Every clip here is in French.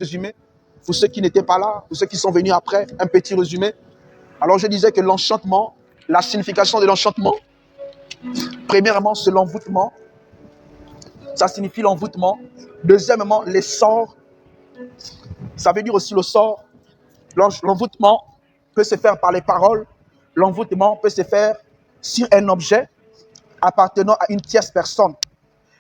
résumé. Pour ceux qui n'étaient pas là, pour ceux qui sont venus après, un petit résumé. Alors je disais que l'enchantement, la signification de l'enchantement, premièrement, c'est l'envoûtement. Ça signifie l'envoûtement. Deuxièmement, les sorts. Ça veut dire aussi le sort. L'envoûtement peut se faire par les paroles. L'envoûtement peut se faire sur un objet appartenant à une tierce personne.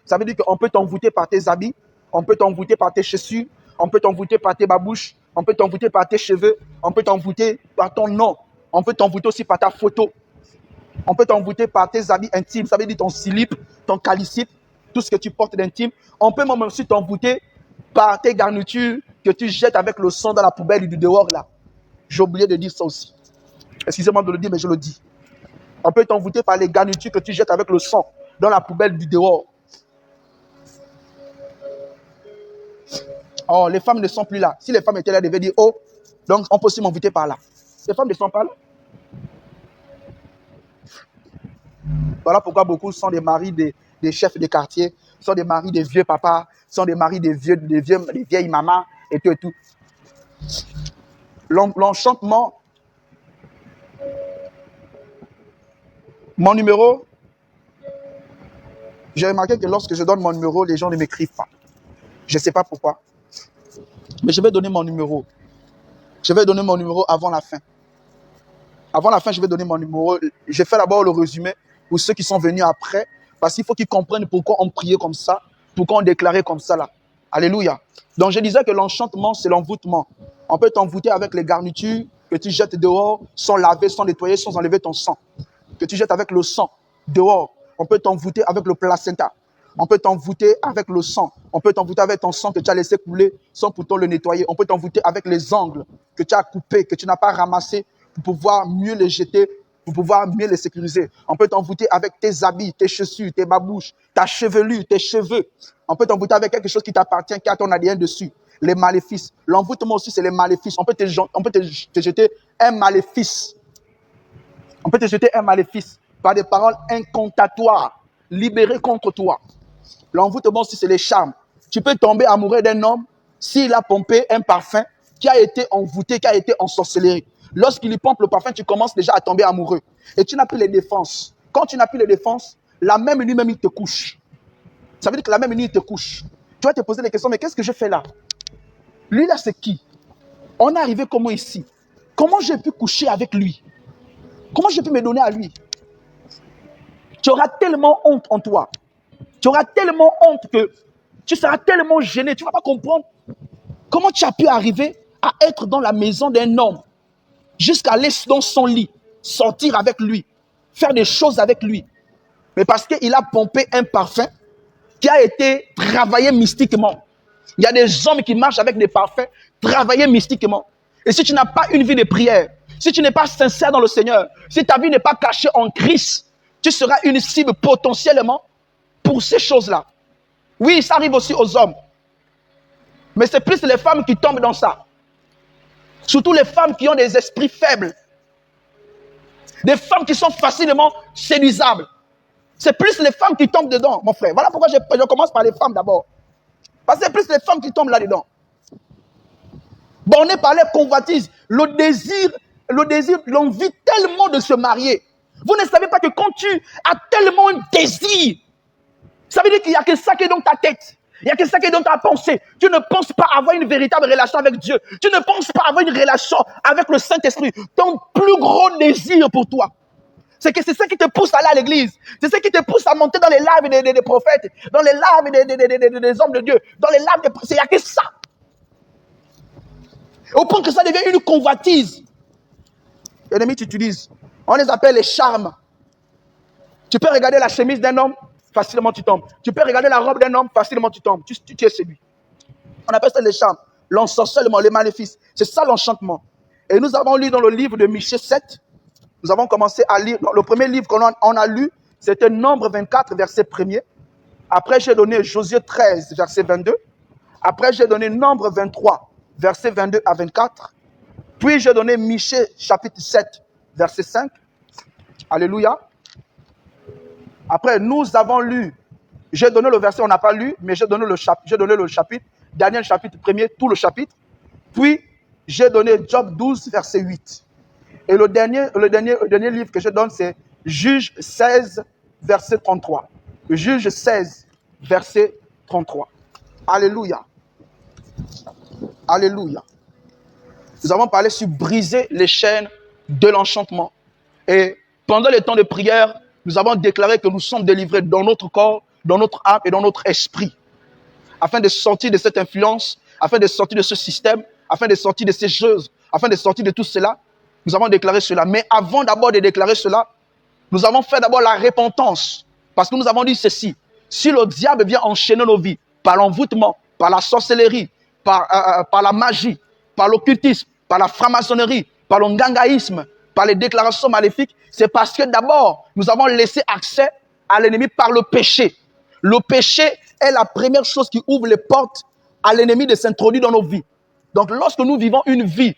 Ça veut dire qu'on peut t'envoûter par tes habits, on peut t'envoûter par tes chaussures, on peut t'envoûter par tes babouches, on peut t'envoûter par tes cheveux, on peut t'envoûter par ton nom, on peut t'envoûter aussi par ta photo, on peut t'envoûter par tes habits intimes, ça veut dire ton slip, ton calicipe, tout ce que tu portes d'intime. On peut même aussi t'envoûter par tes garnitures que tu jettes avec le sang dans la poubelle du dehors là. J'ai oublié de dire ça aussi. Excusez-moi de le dire, mais je le dis. On peut t'envoûter par les garnitures que tu jettes avec le sang dans la poubelle du dehors. Oh, les femmes ne sont plus là. Si les femmes étaient là, elles devaient dire, oh, donc on peut aussi m'envoûter par là. Les femmes ne sont pas là. Voilà pourquoi beaucoup sont des maris des chefs de quartier, sont des maris des vieux papas, sont des maris des vieilles mamans, et tout et tout. L'enchantement. Mon numéro, j'ai remarqué que lorsque je donne mon numéro, les gens ne m'écrivent pas. Je ne sais pas pourquoi. Mais je vais donner mon numéro. Je vais donner mon numéro avant la fin. Avant la fin, je vais donner mon numéro. Je fais d'abord le résumé pour ceux qui sont venus après. Parce qu'il faut qu'ils comprennent pourquoi on priait comme ça, pourquoi on déclarait comme ça là. Alléluia. Donc je disais que l'enchantement, c'est l'envoûtement. On peut t'envoûter avec les garnitures que tu jettes dehors, sans laver, sans nettoyer, sans enlever ton sang. Que tu jettes avec le sang dehors. On peut t'envoûter avec le placenta. On peut t'envoûter avec le sang. On peut t'envoûter avec ton sang que tu as laissé couler sans pourtant le nettoyer. On peut t'envoûter avec les ongles que tu as coupés, que tu n'as pas ramassés pour pouvoir mieux les jeter, pour pouvoir mieux les sécuriser. On peut t'envoûter avec tes habits, tes chaussures, tes babouches, ta chevelure, tes cheveux. On peut t'envoûter avec quelque chose qui t'appartient, qui a ton ADN dessus. Les maléfices. L'envoûtement aussi, c'est les maléfices. On peut te jeter un maléfice. On peut te jeter un maléfice par des paroles incantatoires, libérées contre toi. L'envoûtement aussi, c'est les charmes. Tu peux tomber amoureux d'un homme s'il a pompé un parfum qui a été envoûté, qui a été ensorcelé. Lorsqu'il y pompe le parfum, tu commences déjà à tomber amoureux. Et tu n'as plus les défenses. Quand tu n'as plus les défenses, la même nuit même, il te couche. Ça veut dire que la même nuit, il te couche. Tu vas te poser des questions, mais qu'est-ce que je fais là? Lui là, c'est qui? On est arrivé comment ici? Comment j'ai pu coucher avec lui? Comment j'ai pu me donner à lui? Tu auras tellement honte en toi. Tu auras tellement honte que tu seras tellement gêné. Tu ne vas pas comprendre comment tu as pu arriver à être dans la maison d'un homme, jusqu'à aller dans son lit, sortir avec lui, faire des choses avec lui. Mais parce qu'il a pompé un parfum qui a été travaillé mystiquement. Il y a des hommes qui marchent avec des parfums travaillés mystiquement. Et si tu n'as pas une vie de prière, si tu n'es pas sincère dans le Seigneur, si ta vie n'est pas cachée en Christ, tu seras une cible potentiellement pour ces choses-là. Oui, ça arrive aussi aux hommes. Mais c'est plus les femmes qui tombent dans ça. Surtout les femmes qui ont des esprits faibles. Des femmes qui sont facilement séduisables. C'est plus les femmes qui tombent dedans, mon frère. Voilà pourquoi je commence par les femmes d'abord. Parce que c'est plus les femmes qui tombent là-dedans. Borné par les convoitises, le désir, l'envie tellement de se marier. Vous ne savez pas que quand tu as tellement un désir, ça veut dire qu'il n'y a que ça qui est dans ta tête. Il n'y a que ça qui est dans ta pensée. Tu ne penses pas avoir une véritable relation avec Dieu. Tu ne penses pas avoir une relation avec le Saint-Esprit. Ton plus gros désir pour toi, c'est que c'est ça qui te pousse à aller à l'église. C'est ça qui te pousse à monter dans les lives des prophètes, dans les lives des hommes de Dieu, dans les lives des... Il n'y a que ça. Au point que ça devient une convoitise. L'ennemi, tu utilises. On les appelle les charmes. Tu peux regarder la chemise d'un homme, facilement tu tombes. Tu peux regarder la robe d'un homme, facilement tu tombes. Tu es séduit. On appelle ça les charmes. L'ensorcellement, les maléfices. C'est ça l'enchantement. Et nous avons lu dans le livre de Michée 7, nous avons commencé à lire, le premier livre qu'on a lu, c'était Nombre 24, verset 1er. Après, j'ai donné Josué 13, verset 22. Après, j'ai donné Nombre 23, verset 22 à 24. Puis, j'ai donné Michée, chapitre 7, verset 5. Alléluia. Après, nous avons lu, j'ai donné le verset, on n'a pas lu, mais j'ai donné le chapitre. Daniel chapitre 1er, tout le chapitre. Puis, j'ai donné Job 12, verset 8. Et le dernier livre que je donne, c'est Juge 16, verset 33. Juge 16, verset 33. Alléluia. Alléluia. Nous avons parlé sur briser les chaînes de l'enchantement. Et pendant les temps de prière, nous avons déclaré que nous sommes délivrés dans notre corps, dans notre âme et dans notre esprit. Afin de sortir de cette influence, afin de sortir de ce système, afin de sortir de ces choses, afin de sortir de tout cela, nous avons déclaré cela. Mais avant d'abord de déclarer cela, nous avons fait d'abord la repentance. Parce que nous avons dit ceci. Si le diable vient enchaîner nos vies par l'envoûtement, par la sorcellerie, par la magie, par l'occultisme, par la franc-maçonnerie, par le ngangaïsme, par les déclarations maléfiques, c'est parce que d'abord, nous avons laissé accès à l'ennemi par le péché. Le péché est la première chose qui ouvre les portes à l'ennemi de s'introduire dans nos vies. Donc, lorsque nous vivons une vie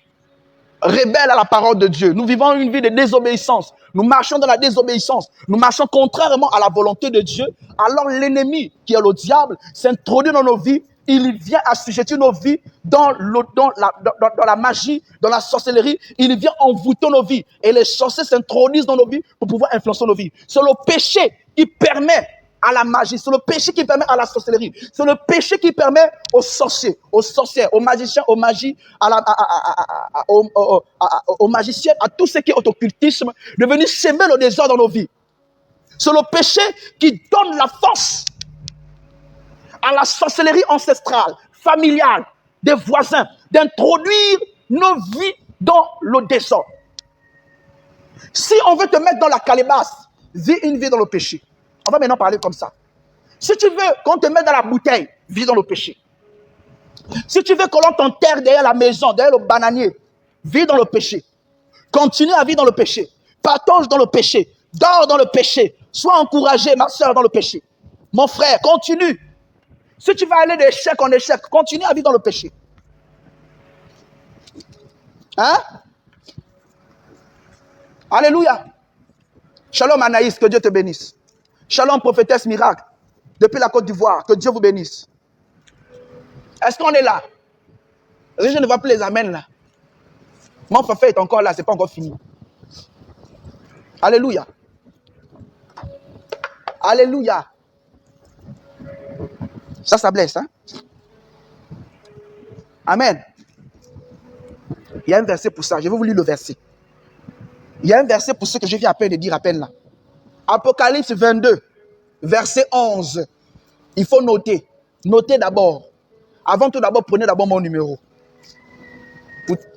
rebelle à la parole de Dieu, nous vivons une vie de désobéissance, nous marchons dans la désobéissance, nous marchons contrairement à la volonté de Dieu, alors l'ennemi, qui est le diable, s'introduit dans nos vies, il vient assujettir nos vies dans la magie, dans la sorcellerie, il vient envoûter nos vies, et les sorciers s'introduisent dans nos vies pour pouvoir influencer nos vies. C'est le péché qui permet à la magie, c'est le péché qui permet à la sorcellerie, c'est le péché qui permet aux sorciers, aux sorcières, aux magiciens, aux magies, aux magiciens, à tout ce qui est occultisme, de venir s'aimer le désordre dans nos vies. C'est le péché qui donne la force à la sorcellerie ancestrale, familiale, des voisins, d'introduire nos vies dans le désordre. Si on veut te mettre dans la calebasse, vis une vie dans le péché. On va maintenant parler comme ça. Si tu veux qu'on te mette dans la bouteille, vis dans le péché. Si tu veux que l'on t'enterre derrière la maison, derrière le bananier, vis dans le péché. Continue à vivre dans le péché. Partage dans le péché. Dors dans le péché. Sois encouragé, ma soeur, dans le péché. Mon frère, continue. Si tu vas aller d'échec en échec, continue à vivre dans le péché. Hein? Alléluia. Shalom Anaïs, que Dieu te bénisse. Shalom prophétesse miracle, depuis la Côte d'Ivoire, que Dieu vous bénisse. Est-ce qu'on est là? Je ne vois plus les amens là. Mon frère est encore là, ce n'est pas encore fini. Alléluia. Alléluia. Ça blesse, hein? Amen. Il y a un verset pour ça, je vais vous lire le verset. Il y a un verset pour ce que je viens à peine de dire à peine là. Apocalypse 22, verset 11. Il faut noter. Notez d'abord. Avant tout d'abord, prenez d'abord mon numéro.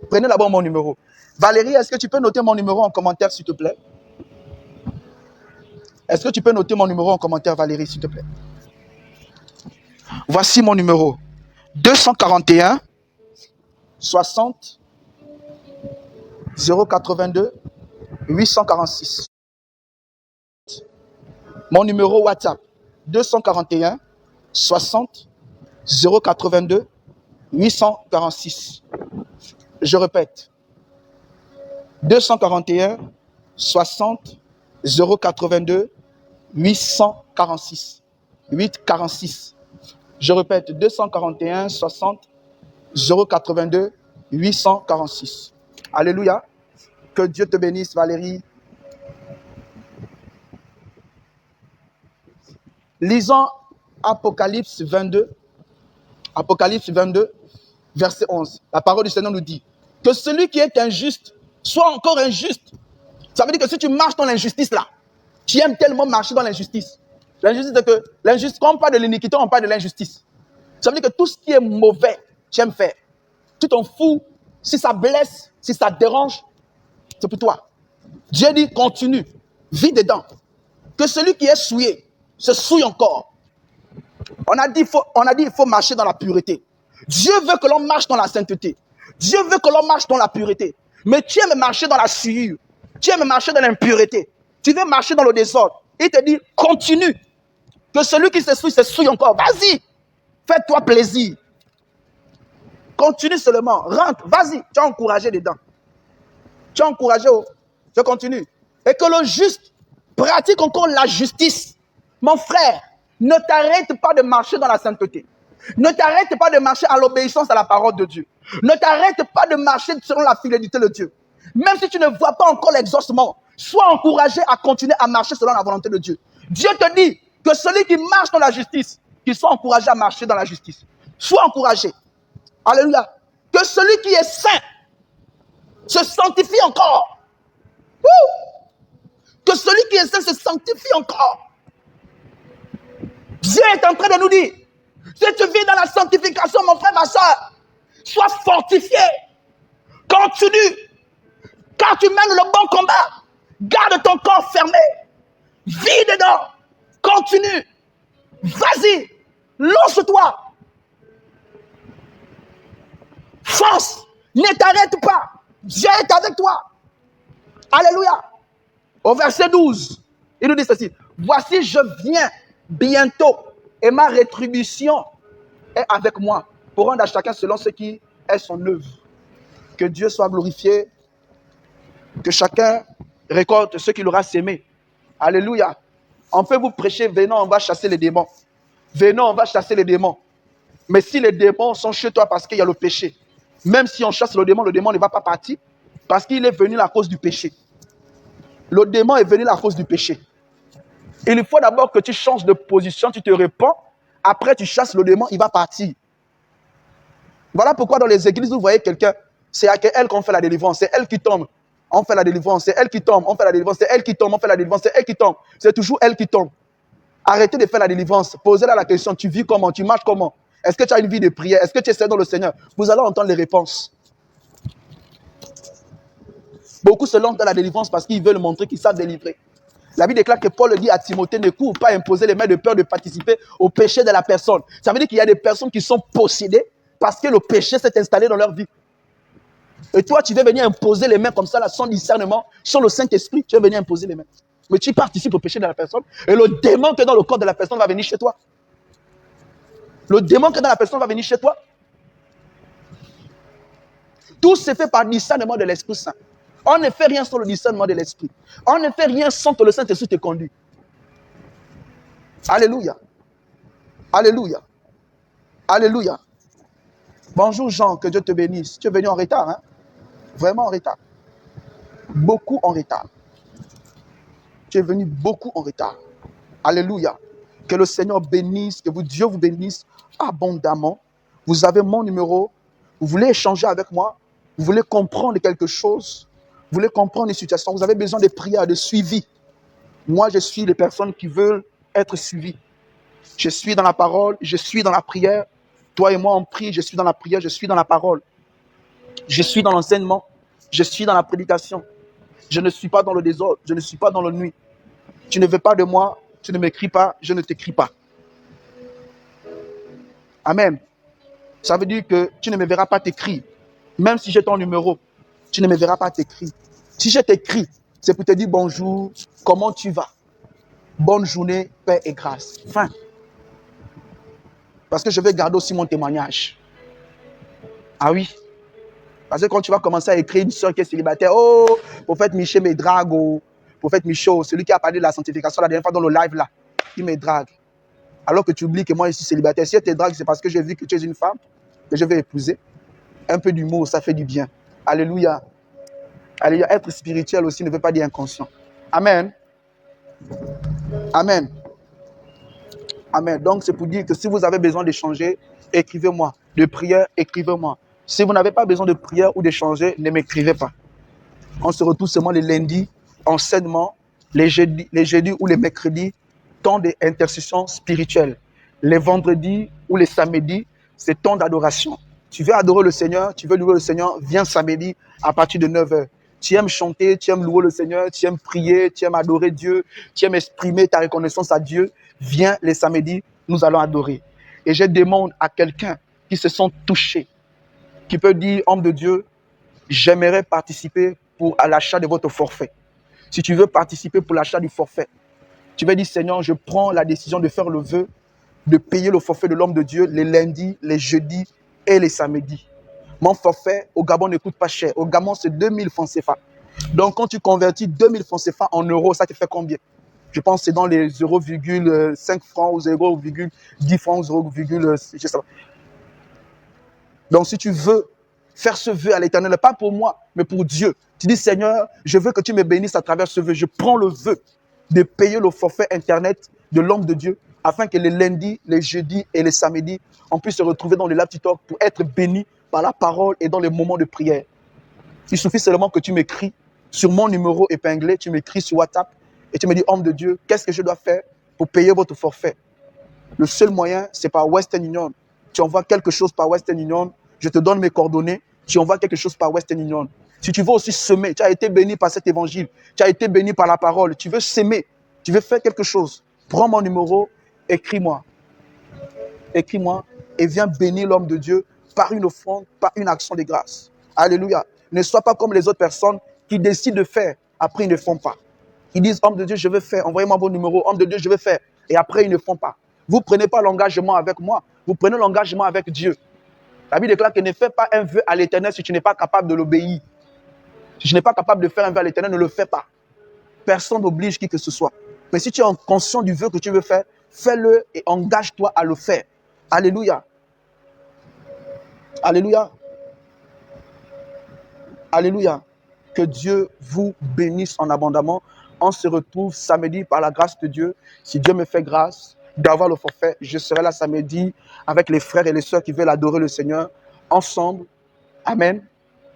Prenez d'abord mon numéro. Valérie, est-ce que tu peux noter mon numéro en commentaire, s'il te plaît? Est-ce que tu peux noter mon numéro en commentaire, Valérie, s'il te plaît? Voici mon numéro. 241 60 082 846. Mon numéro WhatsApp. 241 60 082 846. Je répète. 241 60 082 846. 846. Je répète. 241 60 082 846. Alléluia. Que Dieu te bénisse, Valérie. Lisons Apocalypse 22. Apocalypse 22, verset 11. La parole du Seigneur nous dit que celui qui est injuste soit encore injuste. Ça veut dire que si tu marches dans l'injustice là, tu aimes tellement marcher dans l'injustice. L'injustice, c'est que l'injustice, quand on parle de l'iniquité, on parle de l'injustice. Ça veut dire que tout ce qui est mauvais, tu aimes faire. Tu t'en fous. Si ça blesse, si ça dérange, c'est pour toi. Dieu dit continue, vis dedans. Que celui qui est souillé se souille encore. On a dit il faut marcher dans la pureté. Dieu veut que l'on marche dans la sainteté. Dieu veut que l'on marche dans la pureté. Mais tu aimes marcher dans la souillure. Tu aimes marcher dans l'impureté. Tu veux marcher dans le désordre. Il te dit continue. Que celui qui se souille encore. Vas-y. Fais-toi plaisir. Continue seulement. Rentre. Vas-y. Tu as encouragé dedans. Tu as encouragé. Je continue. Et que le juste pratique encore la justice. Mon frère, ne t'arrête pas de marcher dans la sainteté. Ne t'arrête pas de marcher à l'obéissance à la parole de Dieu. Ne t'arrête pas de marcher selon la fidélité de Dieu. Même si tu ne vois pas encore l'exaucement, sois encouragé à continuer à marcher selon la volonté de Dieu. Dieu te dit que celui qui marche dans la justice, qu'il soit encouragé à marcher dans la justice. Sois encouragé. Alléluia. Que celui qui est saint se sanctifie encore. Que celui qui est saint se sanctifie encore. Dieu est en train de nous dire, si tu vis dans la sanctification, mon frère, ma soeur, sois fortifié. Continue. Car tu mènes le bon combat. Garde ton corps fermé. Vis dedans. Continue. Vas-y. Lance-toi. Force. Ne t'arrête pas. Dieu est avec toi. Alléluia. Au verset 12, il nous dit ceci. Voici, je viens bientôt et ma rétribution est avec moi pour rendre à chacun selon ce qui est son œuvre. Que Dieu soit glorifié. Que chacun récolte ce qu'il aura sémé. Alléluia. On peut vous prêcher, venons, on va chasser les démons. Venons, on va chasser les démons. Mais si les démons sont chez toi parce qu'il y a le péché, même si on chasse le démon ne va pas partir parce qu'il est venu à cause du péché. Le démon est venu à cause du péché. Il faut d'abord que tu changes de position, tu te répands. Après, tu chasses le démon, il va partir. Voilà pourquoi dans les églises, vous voyez quelqu'un, c'est à elle qu'on fait la délivrance. C'est elle qui tombe, on fait la délivrance. C'est elle qui tombe, on fait la délivrance. C'est elle qui tombe, on fait la délivrance. C'est elle qui tombe. C'est toujours elle qui tombe. Arrêtez de faire la délivrance. Posez-la la question, tu vis comment? Tu marches comment? Est-ce que tu as une vie de prière? Est-ce que tu es dans le Seigneur? Vous allez entendre les réponses. Beaucoup se lancent dans la délivrance parce qu'ils veulent montrer qu'ils savent délivrer. La Bible déclare que Paul dit à Timothée, ne cours pas imposer les mains de peur de participer au péché de la personne. Ça veut dire qu'il y a des personnes qui sont possédées parce que le péché s'est installé dans leur vie. Et toi, tu veux venir imposer les mains comme ça, là, sans discernement, sans le Saint-Esprit, tu veux venir imposer les mains. Mais tu participes au péché de la personne et le démon qui est dans le corps de la personne va venir chez toi. Le démon qui est dans la personne va venir chez toi. Tout se fait par discernement de l'Esprit Saint. On ne fait rien sans le discernement de l'Esprit. On ne fait rien sans que le Saint-Esprit te conduise. Alléluia. Alléluia. Alléluia. Bonjour Jean, que Dieu te bénisse. Tu es venu en retard, hein? Vraiment en retard. Beaucoup en retard. Tu es venu beaucoup en retard. Alléluia. Que le Seigneur bénisse, que Dieu vous bénisse abondamment. Vous avez mon numéro. Vous voulez échanger avec moi. Vous voulez comprendre quelque chose. Vous voulez comprendre une situation. Vous avez besoin de prières, de suivi. Moi, je suis les personnes qui veulent être suivies. Je suis dans la parole, je suis dans la prière. Toi et moi, on prie, je suis dans la prière, je suis dans la parole. Je suis dans l'enseignement, je suis dans la prédication. Je ne suis pas dans le désordre, je ne suis pas dans la nuit. Tu ne veux pas de moi, tu ne m'écris pas, je ne t'écris pas. Amen. Ça veut dire que tu ne me verras pas t'écrire. Même si j'ai ton numéro, tu ne me verras pas t'écrire. Si je t'écris, c'est pour te dire bonjour, comment tu vas? Bonne journée, paix et grâce. Fin. Parce que je vais garder aussi mon témoignage. Ah oui. Parce que quand tu vas commencer à écrire une soeur qui est célibataire, oh, prophète Michel me drague, oh, prophète Michaud, celui qui a parlé de la sanctification la dernière fois dans le live là, il me drague. Alors que tu oublies que moi je suis célibataire. Si elle te drague, c'est parce que j'ai vu que tu es une femme que je vais épouser. Un peu d'humour, ça fait du bien. Alléluia. Alléluia. Être spirituel aussi ne veut pas dire inconscient. Amen. Amen. Amen. Donc, c'est pour dire que si vous avez besoin d'échanger, écrivez-moi. De prière, écrivez-moi. Si vous n'avez pas besoin de prière ou d'échanger, ne m'écrivez pas. On se retrouve seulement les lundis, enseignement, les jeudis ou les mercredis, temps d'intercession spirituelle. Les vendredis ou les samedis, c'est temps d'adoration. Tu veux adorer le Seigneur, tu veux louer le Seigneur, viens samedi à partir de 9h. Tu aimes chanter, tu aimes louer le Seigneur, tu aimes prier, tu aimes adorer Dieu, tu aimes exprimer ta reconnaissance à Dieu. Viens les samedis, nous allons adorer. Et je demande à quelqu'un qui se sent touché, qui peut dire, homme de Dieu, j'aimerais participer à l'achat de votre forfait. Si tu veux participer pour l'achat du forfait, tu vas dire, Seigneur, je prends la décision de faire le vœu, de payer le forfait de l'homme de Dieu les lundis, les jeudis et les samedis. Mon forfait au Gabon ne coûte pas cher. Au Gabon, c'est 2000 francs CFA. Donc, quand tu convertis 2000 francs CFA en euros, ça te fait combien? Je pense que c'est dans les 0,5 francs ou 0,10 francs ou 0, je sais pas. Donc si tu veux faire ce vœu à l'Éternel, pas pour moi, mais pour Dieu. Tu dis, Seigneur, je veux que tu me bénisses à travers ce vœu. Je prends le vœu de payer le forfait Internet de l'homme de Dieu afin que les lundis, les jeudis et les samedis, on puisse se retrouver dans le Lapti Talk pour être bénis par la parole et dans les moments de prière. Il suffit seulement que tu m'écris sur mon numéro épinglé, tu m'écris sur WhatsApp et tu me dis, homme de Dieu, qu'est-ce que je dois faire pour payer votre forfait? Le seul moyen, c'est par Western Union. Tu envoies quelque chose par Western Union, je te donne mes coordonnées, tu envoies quelque chose par Western Union. Si tu veux aussi semer, tu as été béni par cet évangile, tu as été béni par la parole, tu veux semer, tu veux faire quelque chose, prends mon numéro, écris-moi. Écris-moi et viens bénir l'homme de Dieu par une offrande, par une action de grâce. Alléluia. Ne sois pas comme les autres personnes qui décident de faire, après ils ne font pas. Ils disent, homme de Dieu, je veux faire, envoyez-moi mon numéro, homme de Dieu, je veux faire. Et après, ils ne font pas. Vous ne prenez pas l'engagement avec moi, vous prenez l'engagement avec Dieu. La Bible déclare que ne fais pas un vœu à l'Éternel si tu n'es pas capable de l'obéir. Si tu n'es pas capable de faire un vœu à l'Éternel, ne le fais pas. Personne n'oblige qui que ce soit. Mais si tu es conscient du vœu que tu veux faire, fais-le et engage-toi à le faire. Alléluia. Alléluia. Alléluia. Que Dieu vous bénisse en abondamment. On se retrouve samedi par la grâce de Dieu. Si Dieu me fait grâce d'avoir le forfait, je serai là samedi avec les frères et les sœurs qui veulent adorer le Seigneur ensemble. Amen.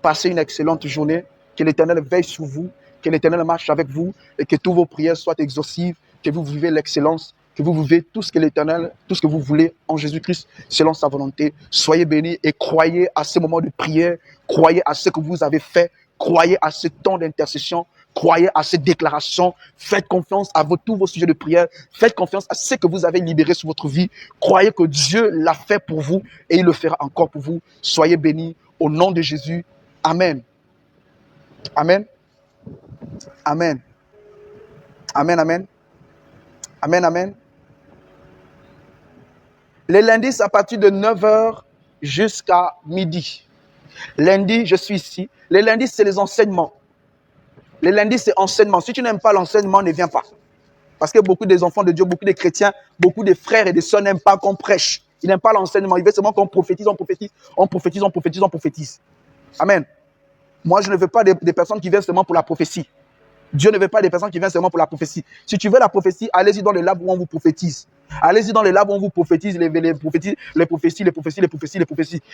Passez une excellente journée. Que l'Éternel veille sur vous. Que l'Éternel marche avec vous et que toutes vos prières soient exaucives. Que vous vivez l'excellence. Que vous vivez tout ce que l'Éternel, tout ce que vous voulez en Jésus-Christ selon sa volonté. Soyez bénis et croyez à ces moments de prière. Croyez à ce que vous avez fait. Croyez à ce temps d'intercession. Croyez à ces déclarations. Faites confiance à tous vos sujets de prière. Faites confiance à ce que vous avez libéré sur votre vie. Croyez que Dieu l'a fait pour vous et il le fera encore pour vous. Soyez bénis au nom de Jésus. Amen. Amen. Amen. Amen, amen. Amen, amen. Les lundis, c'est à partir de 9h jusqu'à midi. Lundi, je suis ici. Les lundis, c'est les enseignements. Les lundis, c'est enseignement. Si tu n'aimes pas l'enseignement, ne viens pas. Parce que beaucoup des enfants de Dieu, beaucoup de chrétiens, beaucoup de frères et de sœurs n'aiment pas qu'on prêche. Ils n'aiment pas l'enseignement. Ils veulent seulement qu'on prophétise, on prophétise, on prophétise, on prophétise, on prophétise. Amen. Moi, je ne veux pas des personnes qui viennent seulement pour la prophétie. Dieu ne veut pas des personnes qui viennent seulement pour la prophétie. Si tu veux la prophétie, allez-y dans les labs où on vous prophétise. Allez-y dans les labs où on vous prophétise les prophéties.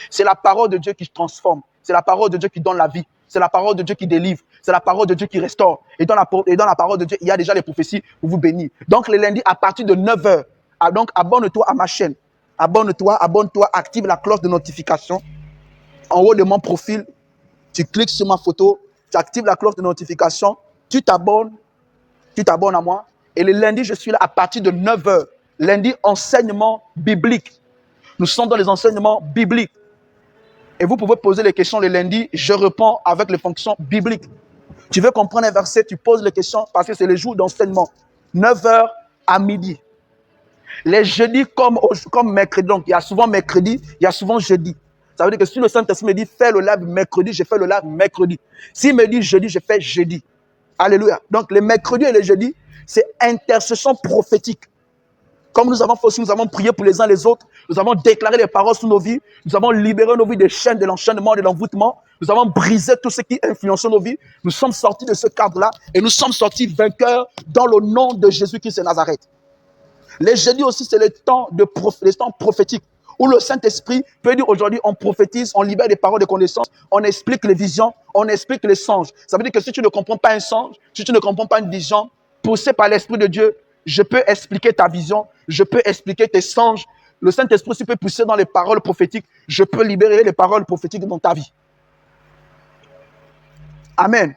C'est la parole de Dieu qui transforme. C'est la parole de Dieu qui donne la vie. C'est la parole de Dieu qui délivre. C'est la parole de Dieu qui restaure. Et dans la parole de Dieu, il y a déjà les prophéties pour vous bénir. Donc, les lundis, à partir de 9h, donc abonne-toi à ma chaîne. Abonne-toi, active la cloche de notification. En haut de mon profil, tu cliques sur ma photo, tu actives la cloche de notification. Tu t'abonnes à moi. Et le lundi, je suis là à partir de 9h. Lundi, enseignement biblique. Nous sommes dans les enseignements bibliques. Et vous pouvez poser les questions le lundi. Je réponds avec les fonctions bibliques. Tu veux comprendre un verset, tu poses les questions parce que c'est le jour d'enseignement. 9h à midi. Les jeudis comme mercredi. Donc, il y a souvent mercredi, il y a souvent jeudi. Ça veut dire que si le Saint-Esprit me dit fais le live mercredi, je fais le live mercredi. S'il me dit jeudi, je fais jeudi. Alléluia. Donc, les mercredis et les jeudis, c'est intercession prophétique. Comme nous avons fait aussi, nous avons prié pour les uns les autres. Nous avons déclaré les paroles sur nos vies. Nous avons libéré nos vies des chaînes de l'enchaînement, de l'envoûtement. Nous avons brisé tout ce qui influençait nos vies. Nous sommes sortis de ce cadre-là et nous sommes sortis vainqueurs dans le nom de Jésus-Christ de Nazareth. Les jeudis aussi, c'est le temps prophétique où le Saint-Esprit peut dire aujourd'hui, on prophétise, on libère des paroles de connaissance, on explique les visions, on explique les songes. Ça veut dire que si tu ne comprends pas un songe, si tu ne comprends pas une vision, poussé par l'Esprit de Dieu, je peux expliquer ta vision, je peux expliquer tes songes. Le Saint-Esprit aussi peut pousser dans les paroles prophétiques. Je peux libérer les paroles prophétiques dans ta vie. Amen.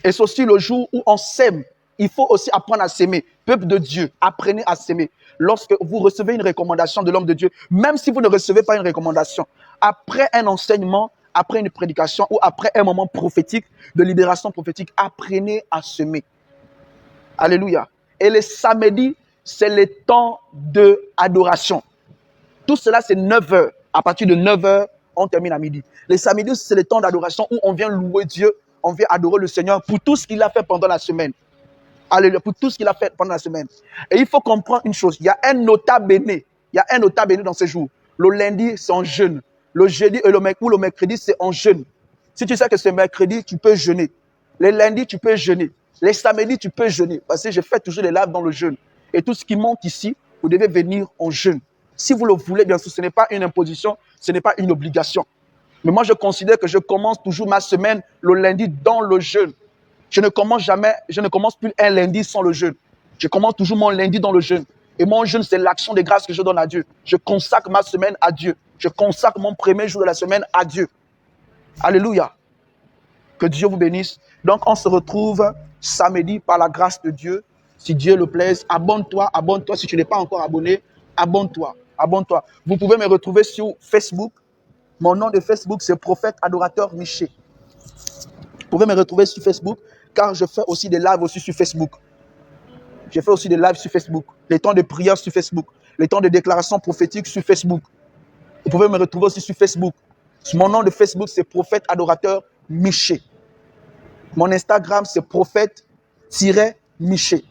Et c'est aussi le jour où on sème. Il faut aussi apprendre à s'aimer. Peuple de Dieu, apprenez à s'aimer. Lorsque vous recevez une recommandation de l'homme de Dieu, même si vous ne recevez pas une recommandation, après un enseignement, après une prédication ou après un moment prophétique, de libération prophétique, apprenez à s'aimer. Alléluia. Et les samedis, c'est le temps de adoration. Tout cela, c'est 9h. À partir de 9h, on termine à midi. Les samedis, c'est le temps d'adoration où on vient louer Dieu, on vient adorer le Seigneur pour tout ce qu'il a fait pendant la semaine. Alléluia, pour tout ce qu'il a fait pendant la semaine. Et il faut comprendre une chose, il y a un nota bene. Il y a un nota bene dans ces jours. Le lundi, c'est en jeûne. Le jeudi et le mercredi, c'est en jeûne. Si tu sais que c'est mercredi, tu peux jeûner. Les lundis, tu peux jeûner. Les samedis, tu peux jeûner. Parce que je fais toujours les lives dans le jeûne. Et tout ce qui monte ici, vous devez venir en jeûne. Si vous le voulez, bien sûr, ce n'est pas une imposition, ce n'est pas une obligation. Mais moi, je considère que je commence toujours ma semaine le lundi dans le jeûne. Je ne commence plus un lundi sans le jeûne. Je commence toujours mon lundi dans le jeûne. Et mon jeûne, c'est l'action des grâces que je donne à Dieu. Je consacre ma semaine à Dieu. Je consacre mon premier jour de la semaine à Dieu. Alléluia. Que Dieu vous bénisse. Donc, on se retrouve samedi par la grâce de Dieu. Si Dieu le plaise, abonne-toi, abonne-toi. Si tu n'es pas encore abonné, abonne-toi, abonne-toi. Vous pouvez me retrouver sur Facebook. Mon nom de Facebook, c'est Prophète Adorateur Miché. Vous pouvez me retrouver sur Facebook, car je fais aussi des lives aussi sur Facebook. Je fais aussi des lives sur Facebook. Les temps de prière sur Facebook. Les temps de déclaration prophétique sur Facebook. Vous pouvez me retrouver aussi sur Facebook. Mon nom de Facebook, c'est Prophète Adorateur Miché. Mon Instagram, c'est Prophète-Miché.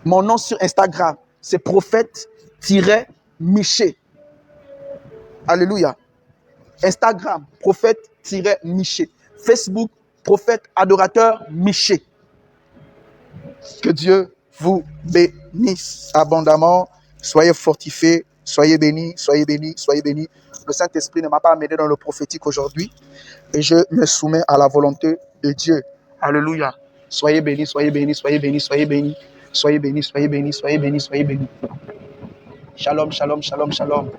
Mon nom sur Instagram, c'est Prophète-Miché. Alléluia. Instagram, Prophète-Miché. Facebook, Prophète Adorateur Miché. Que Dieu vous bénisse abondamment. Soyez fortifiés, soyez bénis, soyez bénis, soyez bénis. Le Saint-Esprit ne m'a pas amené dans le prophétique aujourd'hui et je me soumets à la volonté de Dieu. Alléluia. Soyez bénis, soyez bénis, soyez bénis, soyez bénis. Soyez bénis, soyez bénis, soyez bénis, soyez bénis. Shalom, shalom, shalom, shalom.